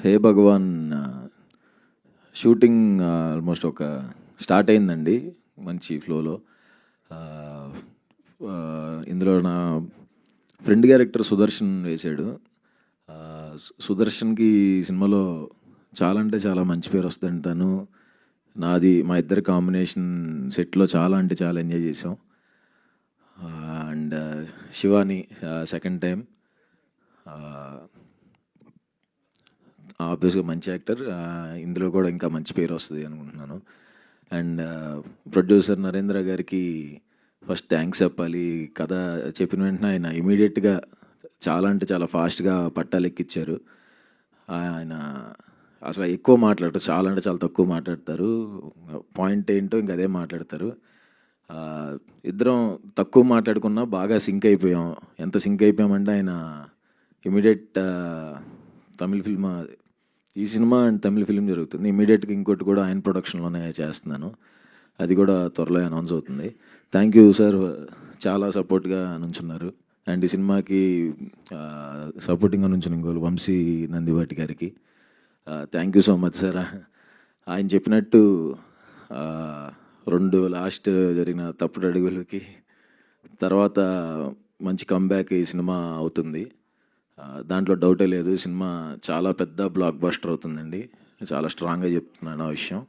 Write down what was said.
హే భగవాన్ shooting almost ఒక start అయిందండి మంచి ఫ్లోలో. ఇందులో నా ఫ్రెండ్ క్యారెక్టర్ సుదర్శన్ వేశాడు. సుదర్శన్కి ఈ సినిమాలో చాలా అంటే చాలా మంచి పేరు వస్తుందండి. తను నాది మా ఇద్దరి కాంబినేషన్ సెట్లో చాలా అంటే చాలా ఎంజాయ్ చేసాం. అండ్ శివాని సెకండ్ టైం ఆబ్వియస్గా మంచి యాక్టర్. ఇందులో కూడా ఇంకా మంచి పేరు వస్తుంది అనుకుంటున్నాను. అండ్ ప్రొడ్యూసర్ నరేంద్ర గారికి ఫస్ట్ థ్యాంక్స్ చెప్పాలి. కథ చెప్పిన వెంటనే ఆయన ఇమీడియట్గా చాలా అంటే చాలా ఫాస్ట్గా పట్టాలు ఎక్కిచ్చారు. ఆయన అసలు ఎక్కువ మాట్లాడతారు, చాలా అంటే చాలా తక్కువ మాట్లాడతారు. పాయింట్ ఏంటో ఇంక అదే మాట్లాడతారు. ఇద్దరం తక్కువ మాట్లాడుకున్నా బాగా సింక్ అయిపోయాం. ఎంత సింక్ అయిపోయామంటే ఆయన ఇమీడియట్ తమిళ ఫిల్మ్, ఈ సినిమా అండ్ తమిళ ఫిల్మ్ జరుగుతుంది, ఇమీడియట్గా ఇంకోటి కూడా ఆయన ప్రొడక్షన్లోనే చేస్తున్నాను. అది కూడా త్వరలో అనౌన్స్ అవుతుంది. థ్యాంక్ యూ సార్, చాలా సపోర్ట్గా నుంచున్నారు. అండ్ ఈ సినిమాకి సపోర్టింగ్గా నుంచిన ఇంకోళ్ళు వంశీ నందివాటి గారికి thank you so much sir. ఆయన చెప్పినట్టు 2 లాస్ట్ జరిగిన తప్పుడు అడుగులకి తర్వాత మంచి కంబ్యాక్ ఈ సినిమా అవుతుంది. దాంట్లో డౌటే లేదు. సినిమా చాలా పెద్ద బ్లాక్ బస్టర్ అవుతుందండి. చాలా స్ట్రాంగ్గా చెప్తున్నాను ఆ విషయం.